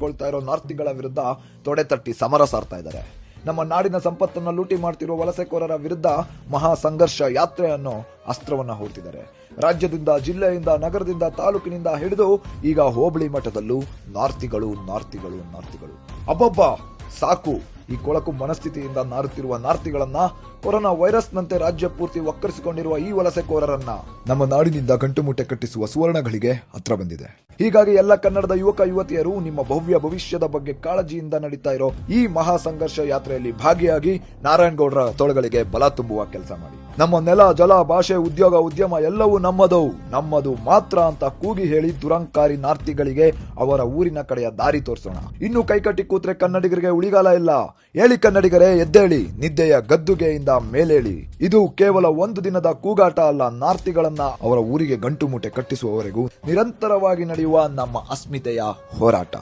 ಕಟ್ಟಿಕೊಳ್ತಾ ಇರೋ ನಾರ್ತಿಗಳ ವಿರುದ್ಧ ತೊಡೆ ತಟ್ಟಿ ಸಮರ ಸಾರ್ತಾ ಇದ್ದಾರೆ. ನಮ್ಮ ನಾಡಿನ ಸಂಪತ್ತನ್ನು ಲೂಟಿ ಮಾಡ್ತಿರುವ ವಲಸೆಕೋರರ ವಿರುದ್ಧ ಮಹಾ ಸಂಘರ್ಷ ಯಾತ್ರೆ ಅನ್ನೋ ಅಸ್ತ್ರವನ್ನ ಹೂಡ್ತಿದ್ದಾರೆ. ರಾಜ್ಯದಿಂದ, ಜಿಲ್ಲೆಯಿಂದ, ನಗರದಿಂದ, ತಾಲೂಕಿನಿಂದ ಹಿಡಿದು ಈಗ ಹೋಬಳಿ ಮಟ್ಟದಲ್ಲೂ ನಾರ್ತಿಗಳು. ಅಬ್ಬಬ್ಬ, ಸಾಕು. ಈ ಕೊಳಕು ಮನಸ್ಥಿತಿಯಿಂದ ನಾರುತ್ತಿರುವ ನಾರ್ತಿಗಳನ್ನ, ಕೊರೋನಾ ವೈರಸ್ನಂತೆ ರಾಜ್ಯ ಪೂರ್ತಿ ಒಕ್ಕರಿಸಿಕೊಂಡಿರುವ ಈ ವಲಸೆಕೋರರನ್ನ ನಮ್ಮ ನಾಡಿನಿಂದ ಗಂಟುಮೂಟೆ ಕಟ್ಟಿಸುವ ಸುವರ್ಣಗಳಿಗೆ ಹತ್ರ ಬಂದಿದೆ. ಹೀಗಾಗಿ ಎಲ್ಲ ಕನ್ನಡದ ಯುವಕ ಯುವತಿಯರು ನಿಮ್ಮ ಭವ್ಯ ಭವಿಷ್ಯದ ಬಗ್ಗೆ ಕಾಳಜಿಯಿಂದ ನಡೀತಾ ಇರೋ ಈ ಮಹಾ ಸಂಘರ್ಷ ಯಾತ್ರೆಯಲ್ಲಿ ಭಾಗಿಯಾಗಿ ನಾರಾಯಣಗೌಡರ ತೋಳುಗಳಿಗೆ ಬಲ ತುಂಬುವ ಕೆಲಸ ಮಾಡಿ. ನಮ್ಮ ನೆಲ, ಜಲ, ಭಾಷೆ, ಉದ್ಯೋಗ, ಉದ್ಯಮ ಎಲ್ಲವೂ ನಮ್ಮದು ಮಾತ್ರ ಅಂತ ಕೂಗಿ ಹೇಳಿ ದುರಂಕಾರಿ ನಾರ್ತಿಗಳಿಗೆ ಅವರ ಊರಿನ ಕಡೆಯ ದಾರಿ ತೋರಿಸೋಣ. ಇನ್ನು ಕೈಕಟ್ಟಿ ಕೂತ್ರೆ ಕನ್ನಡಿಗರಿಗೆ ಉಳಿಗಾಲ ಇಲ್ಲ. ಹೇಳಿ ಕನ್ನಡಿಗರೇ, ಎದ್ದೇಳಿ, ನಿದ್ದೆಯ ಗದ್ದುಗೆಯಿಂದ ಮೇಲೇಳಿ. ಇದು ಕೇವಲ ಒಂದು ದಿನದ ಕೂಗಾಟ ಅಲ್ಲ. ನಾರ್ತಿಗಳನ್ನ ಅವರ ಊರಿಗೆ ಗಂಟು ಮೂಟೆ ಕಟ್ಟಿಸುವವರೆಗೂ ನಿರಂತರವಾಗಿ ನಡೆಯುವ ನಮ್ಮ ಅಸ್ಮಿತೆಯ ಹೋರಾಟ.